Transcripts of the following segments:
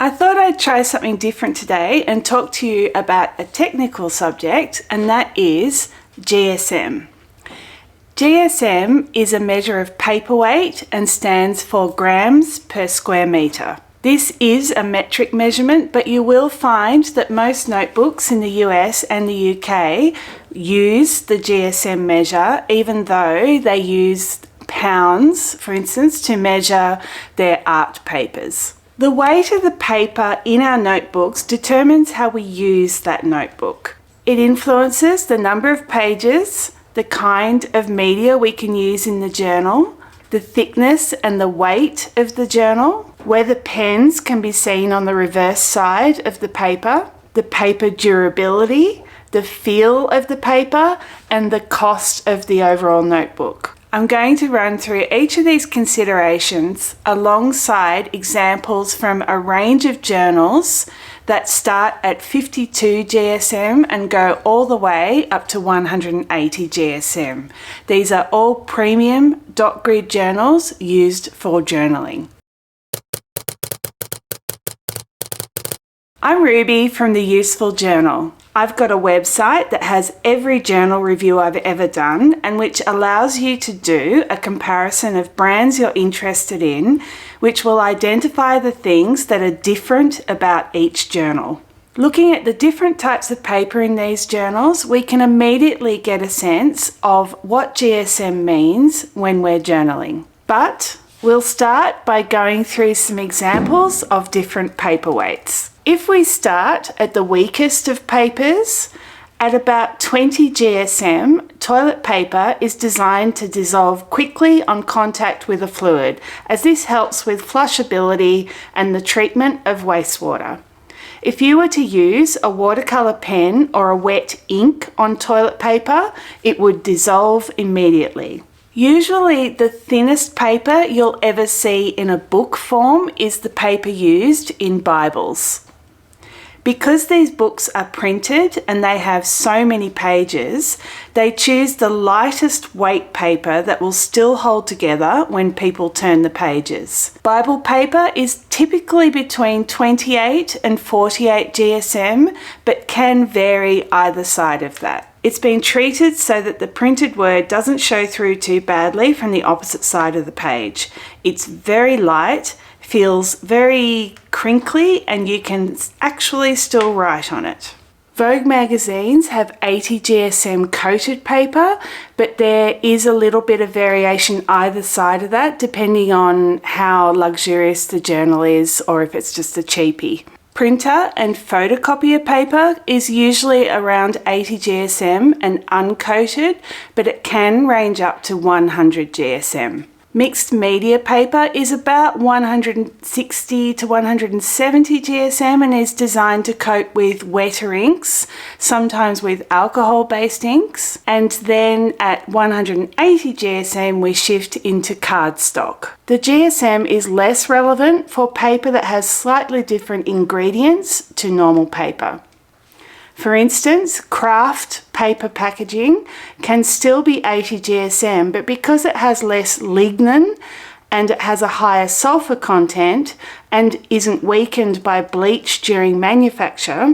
I thought I'd try something different today and talk to you about a technical subject, and that is GSM. GSM is a measure of paper weight and stands for grams per square metre. This is a metric measurement, but you will find that most notebooks in the US and the UK use the GSM measure, even though they use pounds, for instance, to measure their art papers. The weight of the paper in our notebooks determines how we use that notebook. It influences the number of pages, the kind of media we can use in the journal, the thickness and the weight of the journal, whether pens can be seen on the reverse side of the paper durability, the feel of the paper, and the cost of the overall notebook. I'm going to run through each of these considerations alongside examples from a range of journals that start at 52 GSM and go all the way up to 180 GSM. These are all premium dot grid journals used for journaling. I'm Ruby from the Useful Journal. I've got a website that has every journal review I've ever done and which allows you to do a comparison of brands you're interested in, which will identify the things that are different about each journal. Looking at the different types of paper in these journals, we can immediately get a sense of what GSM means when we're journaling. But we'll start by going through some examples of different paper weights. If we start at the weakest of papers, at about 20 GSM, toilet paper is designed to dissolve quickly on contact with a fluid, as this helps with flushability and the treatment of wastewater. If you were to use a watercolour pen or a wet ink on toilet paper, it would dissolve immediately. Usually the thinnest paper you'll ever see in a book form is the paper used in Bibles. Because these books are printed and they have so many pages, they choose the lightest weight paper that will still hold together when people turn the pages. Bible paper is typically between 28 and 48 GSM, but can vary either side of that. It's been treated so that the printed word doesn't show through too badly from the opposite side of the page. It's very light, feels very crinkly, and you can actually still write on it. Vogue magazines have 80 GSM coated paper, but there is a little bit of variation either side of that depending on how luxurious the journal is or if it's just a cheapie. Printer and photocopier paper is usually around 80 GSM and uncoated, but it can range up to 100 GSM. Mixed media paper is about 160 to 170 GSM and is designed to coat with wetter inks, sometimes with alcohol-based inks. And then at 180 GSM we shift into cardstock. The GSM is less relevant for paper that has slightly different ingredients to normal paper. For instance, craft paper packaging can still be 80 GSM, but because it has less lignin and it has a higher sulfur content and isn't weakened by bleach during manufacture,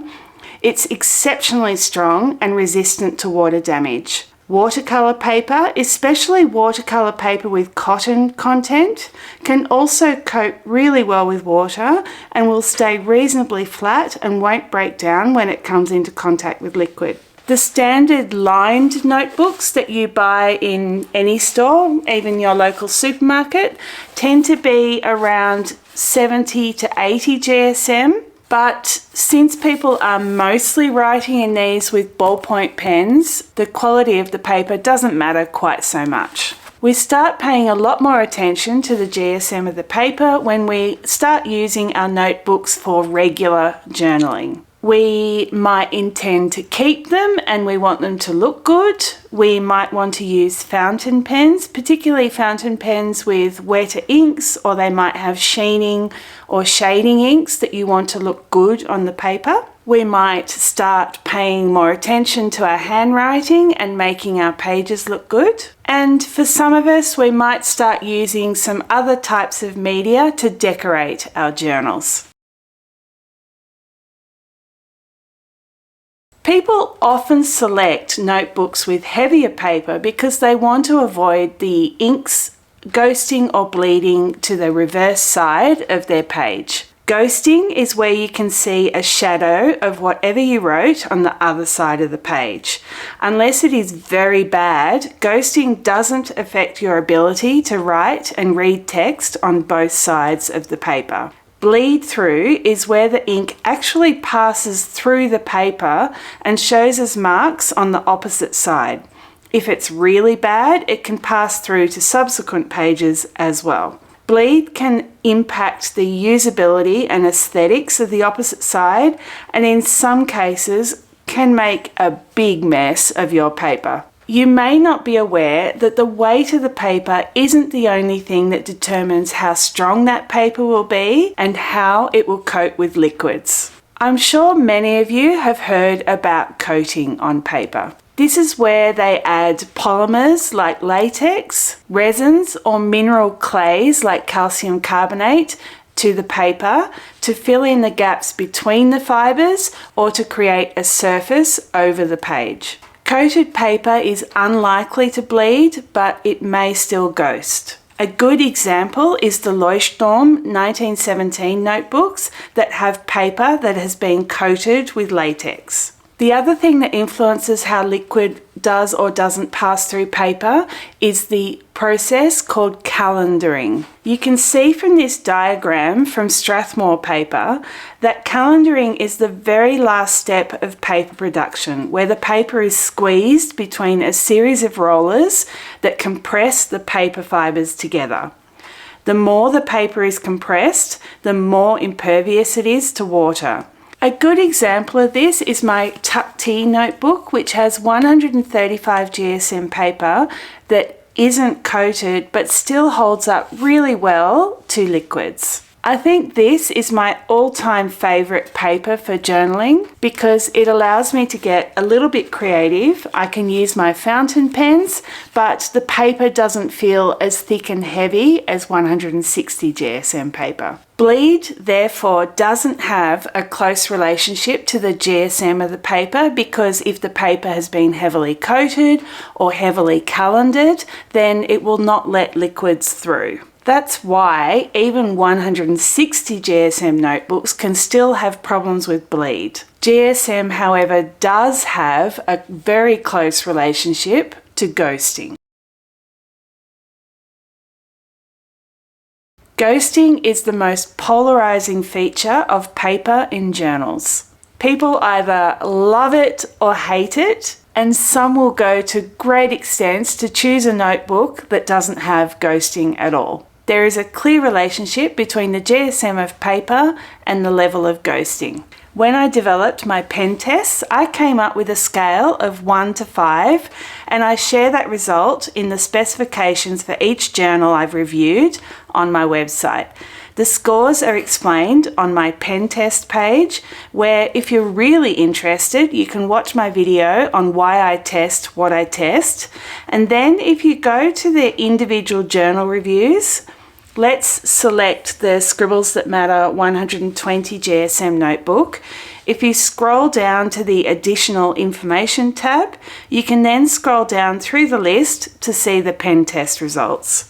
it's exceptionally strong and resistant to water damage. Watercolour paper, especially watercolour paper with cotton content, can also coat really well with water and will stay reasonably flat and won't break down when it comes into contact with liquid. The standard lined notebooks that you buy in any store, even your local supermarket, tend to be around 70 to 80 GSM. But since people are mostly writing in these with ballpoint pens, the quality of the paper doesn't matter quite so much. We start paying a lot more attention to the GSM of the paper when we start using our notebooks for regular journaling. We might intend to keep them and we want them to look good. We might want to use fountain pens, particularly fountain pens with wetter inks, or they might have sheening or shading inks that you want to look good on the paper. We might start paying more attention to our handwriting and making our pages look good. And for some of us, we might start using some other types of media to decorate our journals. People often select notebooks with heavier paper because they want to avoid the inks ghosting or bleeding to the reverse side of their page. Ghosting is where you can see a shadow of whatever you wrote on the other side of the page. Unless it is very bad, ghosting doesn't affect your ability to write and read text on both sides of the paper. Bleed through is where the ink actually passes through the paper and shows as marks on the opposite side. If it's really bad, it can pass through to subsequent pages as well. Bleed can impact the usability and aesthetics of the opposite side, and in some cases can make a big mess of your paper. You may not be aware that the weight of the paper isn't the only thing that determines how strong that paper will be and how it will coat with liquids. I'm sure many of you have heard about coating on paper. This is where they add polymers like latex, resins, or mineral clays like calcium carbonate to the paper to fill in the gaps between the fibres or to create a surface over the page. Coated paper is unlikely to bleed, but it may still ghost. A good example is the Leuchtturm 1917 notebooks that have paper that has been coated with latex. The other thing that influences how liquid does or doesn't pass through paper is the process called calendaring. You can see from this diagram from Strathmore paper that calendaring is the very last step of paper production, where the paper is squeezed between a series of rollers that compress the paper fibres together. The more the paper is compressed, the more impervious it is to water. A good example of this is my Tuck Tea notebook, which has 135 GSM paper that isn't coated but still holds up really well to liquids. I think this is my all-time favourite paper for journaling because it allows me to get a little bit creative. I can use my fountain pens, but the paper doesn't feel as thick and heavy as 160 GSM paper. Bleed, therefore, doesn't have a close relationship to the GSM of the paper because if the paper has been heavily coated or heavily calendared, then it will not let liquids through. That's why even 160 GSM notebooks can still have problems with bleed. GSM, however, does have a very close relationship to ghosting. Ghosting is the most polarizing feature of paper in journals. People either love it or hate it, and some will go to great extents to choose a notebook that doesn't have ghosting at all. There is a clear relationship between the GSM of paper and the level of ghosting. When I developed my pen tests, I came up with a scale of 1 to 5, and I share that result in the specifications for each journal I've reviewed on my website. The scores are explained on my pen test page, where if you're really interested, you can watch my video on why I test what I test. And then if you go to the individual journal reviews, let's select the Scribbles That Matter 120 GSM notebook. If you scroll down to the Additional Information tab, you can then scroll down through the list to see the pen test results.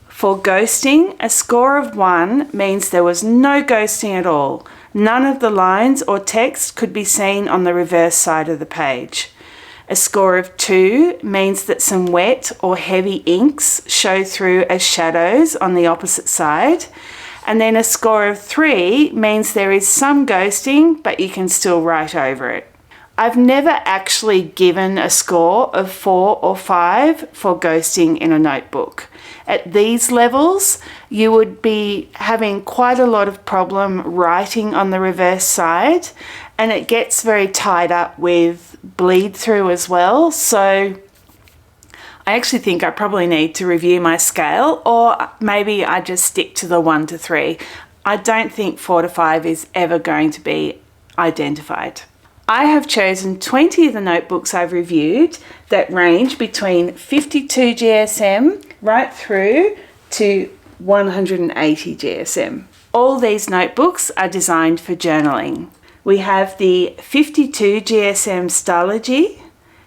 For ghosting, a score of 1 means there was no ghosting at all. None of the lines or text could be seen on the reverse side of the page. A score of 2 means that some wet or heavy inks show through as shadows on the opposite side. And then a score of 3 means there is some ghosting, but you can still write over it. I've never actually given a score of 4 or 5 for ghosting in a notebook. At these levels, you would be having quite a lot of problem writing on the reverse side, and it gets very tied up with bleed through as well. So I actually think I probably need to review my scale, or maybe I just stick to the 1 to 3. I don't think 4 to 5 is ever going to be identified. I have chosen 20 of the notebooks I've reviewed that range between 52 GSM right through to 180 GSM. All these notebooks are designed for journaling. We have the 52 GSM Stylogy,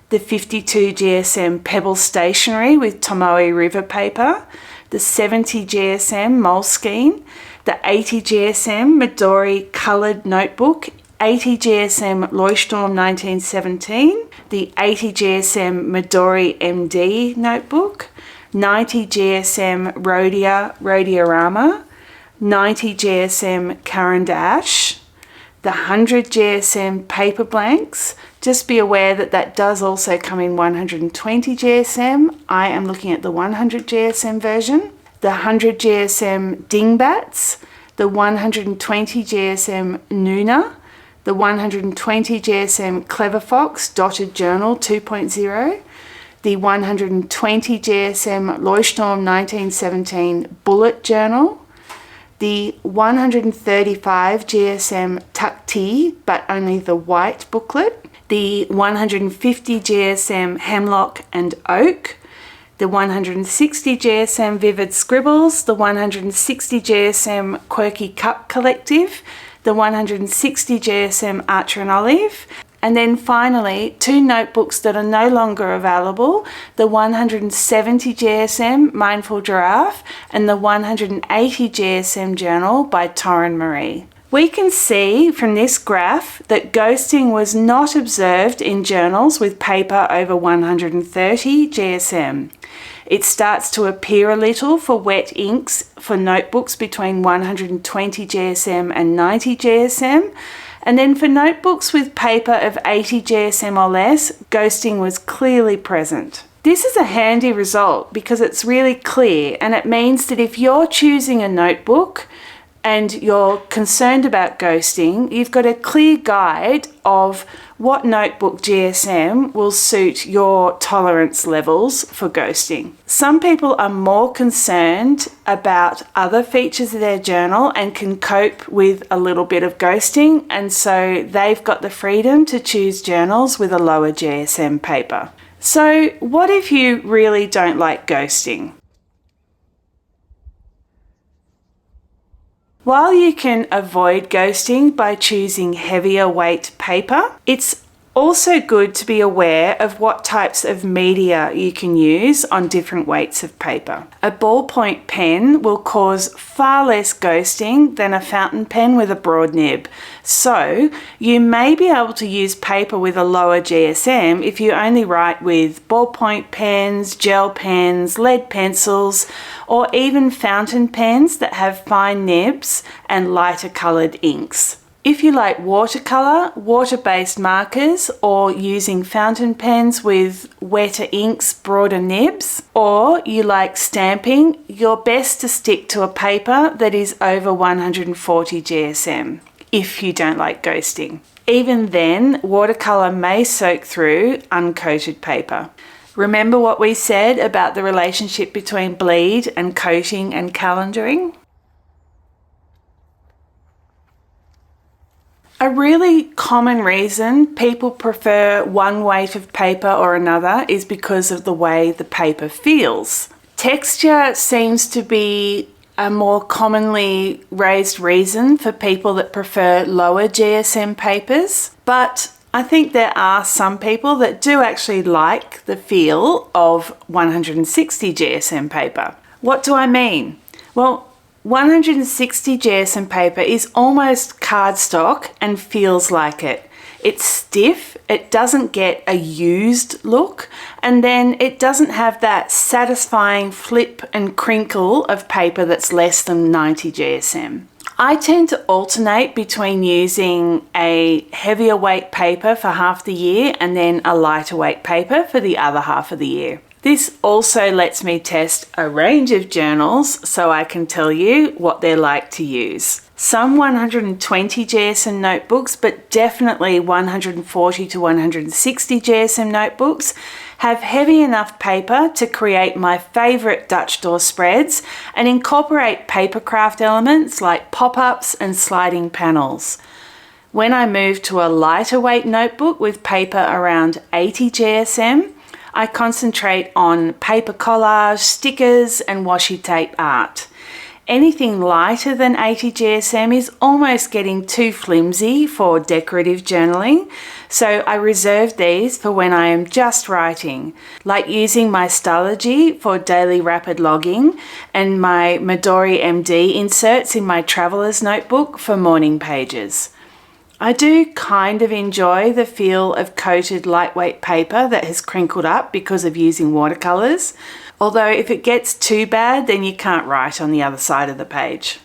the 52 GSM Pebble Stationery with Tomoe River paper, the 70 GSM Moleskine, the 80 GSM Midori Coloured Notebook, 80 GSM Leuchtturm 1917, the 80 GSM Midori MD Notebook, 90 GSM Rhodiorama, 90 GSM Caran d'Ache, the 100 GSM Paper Blanks. Just be aware that that does also come in 120 GSM. I am looking at the 100 GSM version. The 100 GSM Dingbats, the 120 GSM Nuna, the 120 GSM Clever Fox Dotted Journal 2.0, the 120 GSM Leuchtturm 1917 Bullet Journal, the 135 GSM Tuck Tea, but only the white booklet, the 150 GSM Hemlock and Oak, the 160 GSM Vivid Scribbles, the 160 GSM Quirky Cup Collective, the 160 GSM Archer and Olive, and then finally 2 notebooks that are no longer available, the 170 GSM Mindful Giraffe and the 180 GSM Journal by Torrin Marie. We can see from this graph that ghosting was not observed in journals with paper over 130 GSM. It starts to appear a little for wet inks for notebooks between 120 GSM and 90 GSM. And then for notebooks with paper of 80 GSM or less, ghosting was clearly present. This is a handy result because it's really clear, and it means that if you're choosing a notebook and you're concerned about ghosting, you've got a clear guide of what notebook GSM will suit your tolerance levels for ghosting. Some people are more concerned about other features of their journal and can cope with a little bit of ghosting, and so they've got the freedom to choose journals with a lower GSM paper. So what if you really don't like ghosting? While you can avoid ghosting by choosing heavier weight paper, it's also good to be aware of what types of media you can use on different weights of paper. A ballpoint pen will cause far less ghosting than a fountain pen with a broad nib. So you may be able to use paper with a lower GSM if you only write with ballpoint pens, gel pens, lead pencils, or even fountain pens that have fine nibs and lighter coloured inks. If you like watercolour, water-based markers, or using fountain pens with wetter inks, broader nibs, or you like stamping, you're best to stick to a paper that is over 140 GSM if you don't like ghosting. Even then, watercolour may soak through uncoated paper. Remember what we said about the relationship between bleed and coating and calendaring? A really common reason people prefer one weight of paper or another is because of the way the paper feels. Texture seems to be a more commonly raised reason for people that prefer lower GSM papers, but I think there are some people that do actually like the feel of 160 GSM paper. What do I mean? Well, 160 GSM paper is almost cardstock and feels like it. It's stiff, it doesn't get a used look, and then it doesn't have that satisfying flip and crinkle of paper that's less than 90 GSM. I tend to alternate between using a heavier weight paper for half the year and then a lighter weight paper for the other half of the year. This also lets me test a range of journals so I can tell you what they're like to use. Some 120 GSM notebooks, but definitely 140 to 160 GSM notebooks, have heavy enough paper to create my favourite Dutch door spreads and incorporate papercraft elements like pop-ups and sliding panels. When I move to a lighter weight notebook with paper around 80 GSM, I concentrate on paper collage, stickers and washi tape art. Anything lighter than 80 GSM is almost getting too flimsy for decorative journaling, so I reserve these for when I am just writing, like using my Stylogy for daily rapid logging and my Midori MD inserts in my traveller's notebook for morning pages. I do kind of enjoy the feel of coated lightweight paper that has crinkled up because of using watercolours, although if it gets too bad then you can't write on the other side of the page.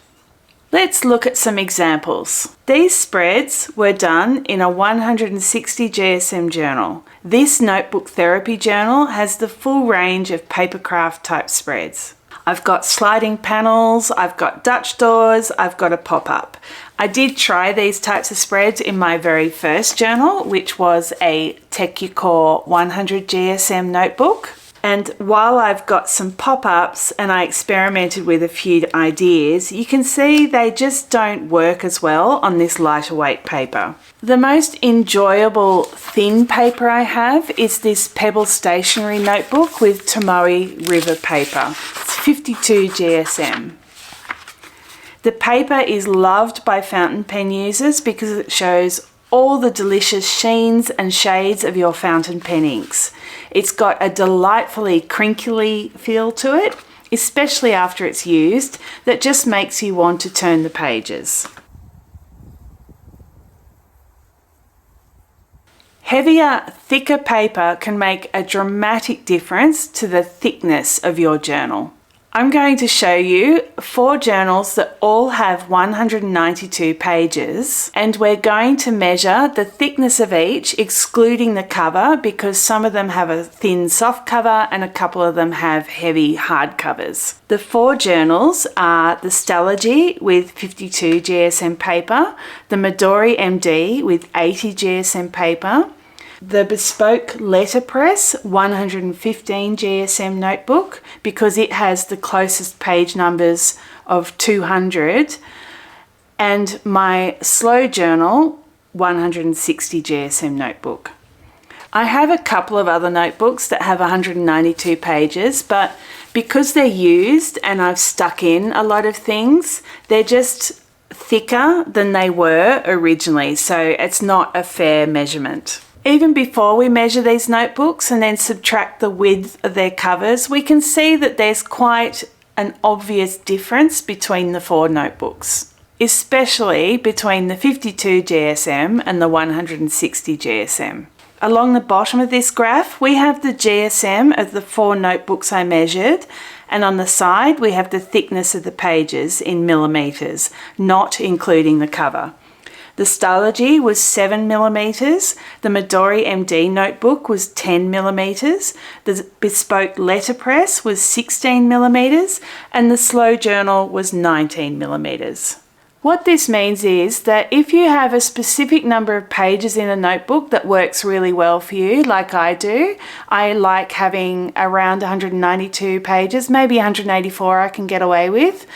Let's look at some examples. These spreads were done in a 160 GSM journal. This notebook therapy journal has the full range of papercraft type spreads. I've got sliding panels, I've got Dutch doors, I've got a pop-up. I did try these types of spreads in my very first journal, which was a TecuCore 100 GSM notebook. And while I've got some pop-ups and I experimented with a few ideas, you can see they just don't work as well on this lighter weight paper. The most enjoyable thin paper I have is this Pebble stationery notebook with Tomoe River paper. It's 52 GSM. The paper is loved by fountain pen users because it shows all the delicious sheens and shades of your fountain pen inks. It's got a delightfully crinkly feel to it, especially after it's used, that just makes you want to turn the pages. Heavier, thicker paper can make a dramatic difference to the thickness of your journal. I'm going to show you 4 journals that all have 192 pages, and we're going to measure the thickness of each, excluding the cover, because some of them have a thin soft cover and a couple of them have heavy hard covers. The 4 journals are the Stylogy with 52 GSM paper, the Midori MD with 80 GSM paper, the Bespoke Letterpress 115 GSM notebook, because it has the closest page numbers of 200, and my Slow Journal 160 GSM notebook. I have a couple of other notebooks that have 192 pages, but because they're used and I've stuck in a lot of things, they're just thicker than they were originally, so it's not a fair measurement. Even before we measure these notebooks and then subtract the width of their covers, we can see that there's quite an obvious difference between the 4 notebooks, especially between the 52 GSM and the 160 GSM. Along the bottom of this graph, we have the GSM of the 4 notebooks I measured, and on the side we have the thickness of the pages in millimetres, not including the cover. The Stylogy was 7 millimetres, the Midori MD notebook was 10 millimetres, the Bespoke Letterpress was 16 millimetres, and the Slow Journal was 19 millimetres. What this means is that if you have a specific number of pages in a notebook that works really well for you, like I do, I like having around 192 pages, maybe 184 I can get away with,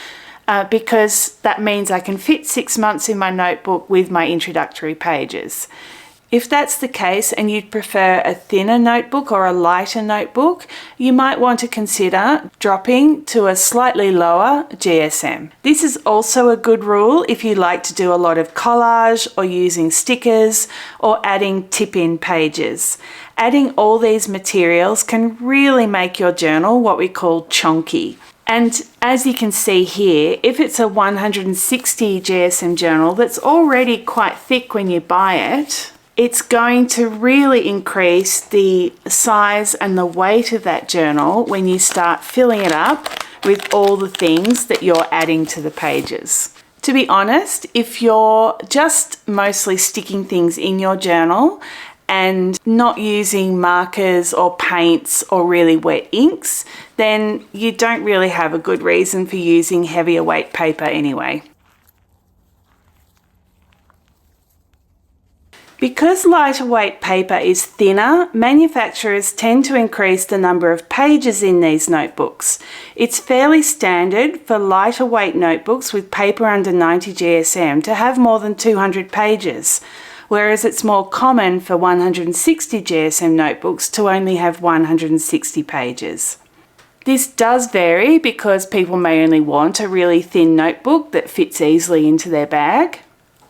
because that means I can fit 6 months in my notebook with my introductory pages. If that's the case and you'd prefer a thinner notebook or a lighter notebook, you might want to consider dropping to a slightly lower GSM. This is also a good rule if you like to do a lot of collage or using stickers or adding tip-in pages. Adding all these materials can really make your journal what we call chonky. And as you can see here, if it's a 160 GSM journal that's already quite thick when you buy it, it's going to really increase the size and the weight of that journal when you start filling it up with all the things that you're adding to the pages. To be honest, if you're just mostly sticking things in your journal and not using markers or paints or really wet inks, then you don't really have a good reason for using heavier weight paper anyway. Because lighter weight paper is thinner, manufacturers tend to increase the number of pages in these notebooks. It's fairly standard for lighter weight notebooks with paper under 90 GSM to have more than 200 pages, whereas it's more common for 160 GSM notebooks to only have 160 pages. This does vary because people may only want a really thin notebook that fits easily into their bag,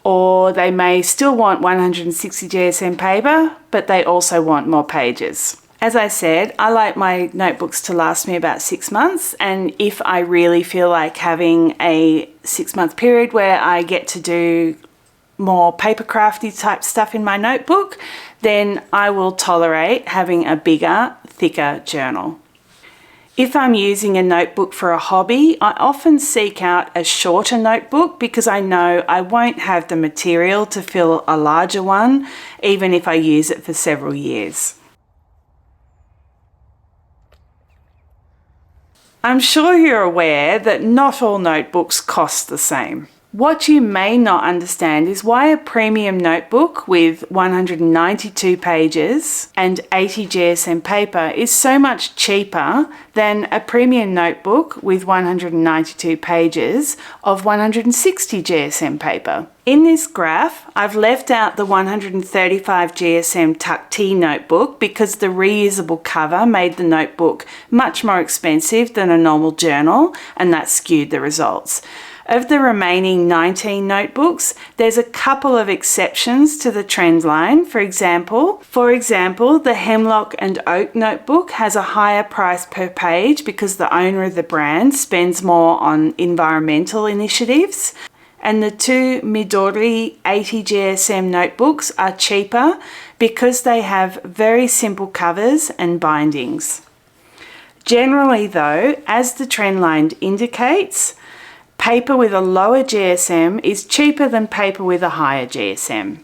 or they may still want 160 GSM paper, but they also want more pages. As I said, I like my notebooks to last me about 6 months, and if I really feel like having a 6-month period where I get to do more paper crafty type stuff in my notebook, then I will tolerate having a bigger, thicker journal. If I'm using a notebook for a hobby, I often seek out a shorter notebook because I know I won't have the material to fill a larger one, even if I use it for several years. I'm sure you're aware that not all notebooks cost the same. What you may not understand is why a premium notebook with 192 pages and 80 GSM paper is so much cheaper than a premium notebook with 192 pages of 160 GSM paper. In this graph, I've left out the 135 GSM Tuck T notebook because the reusable cover made the notebook much more expensive than a normal journal, and that skewed the results. Of the remaining 19 notebooks, there's a couple of exceptions to the trend line. For example, the Hemlock and Oak notebook has a higher price per page because the owner of the brand spends more on environmental initiatives. And the two Midori 80 GSM notebooks are cheaper because they have very simple covers and bindings. Generally though, as the trend line indicates, paper with a lower GSM is cheaper than paper with a higher GSM.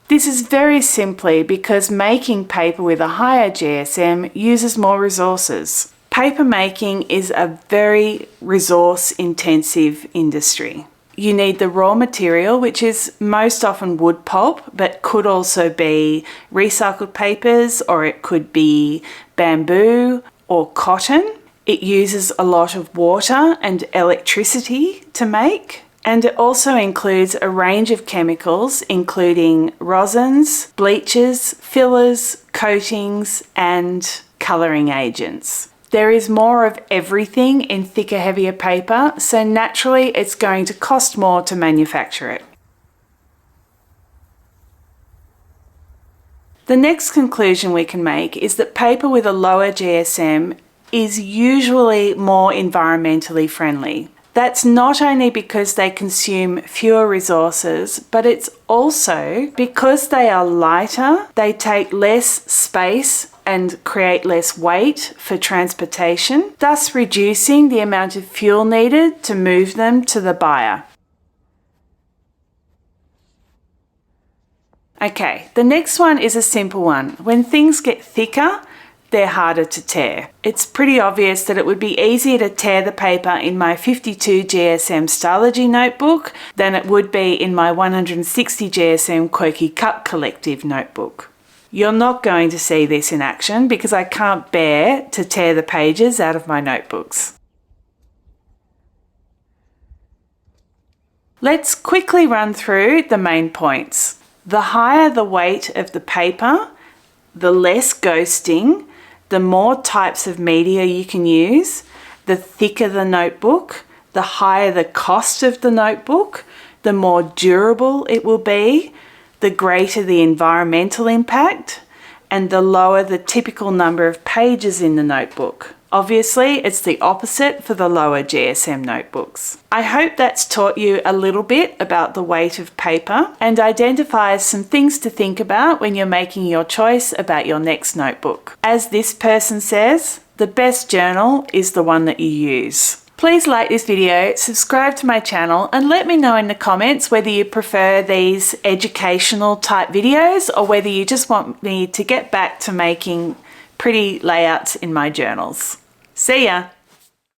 This is very simply because making paper with a higher GSM uses more resources. Paper making is a very resource-intensive industry. You need the raw material, which is most often wood pulp, but could also be recycled papers, or it could be bamboo or cotton. It uses a lot of water and electricity to make, and it also includes a range of chemicals including rosins, bleaches, fillers, coatings, and colouring agents. There is more of everything in thicker, heavier paper, so naturally it's going to cost more to manufacture it. The next conclusion we can make is that paper with a lower GSM is usually more environmentally friendly. That's not only because they consume fewer resources, but it's also because they are lighter, they take less space and create less weight for transportation, thus reducing the amount of fuel needed to move them to the buyer. Okay, the next one is a simple one. When things get thicker, they're harder to tear. It's pretty obvious that it would be easier to tear the paper in my 52 GSM Stylogy notebook than it would be in my 160 GSM Quirky Cup Collective notebook. You're not going to see this in action because I can't bear to tear the pages out of my notebooks. Let's quickly run through the main points. The higher the weight of the paper, the less ghosting, the more types of media you can use, the thicker the notebook, the higher the cost of the notebook, the more durable it will be, the greater the environmental impact, and the lower the typical number of pages in the notebook. Obviously, it's the opposite for the lower GSM notebooks. I hope that's taught you a little bit about the weight of paper and identifies some things to think about when you're making your choice about your next notebook. As this person says, the best journal is the one that you use. Please like this video, subscribe to my channel, and let me know in the comments whether you prefer these educational type videos or whether you just want me to get back to making pretty layouts in my journals. See ya!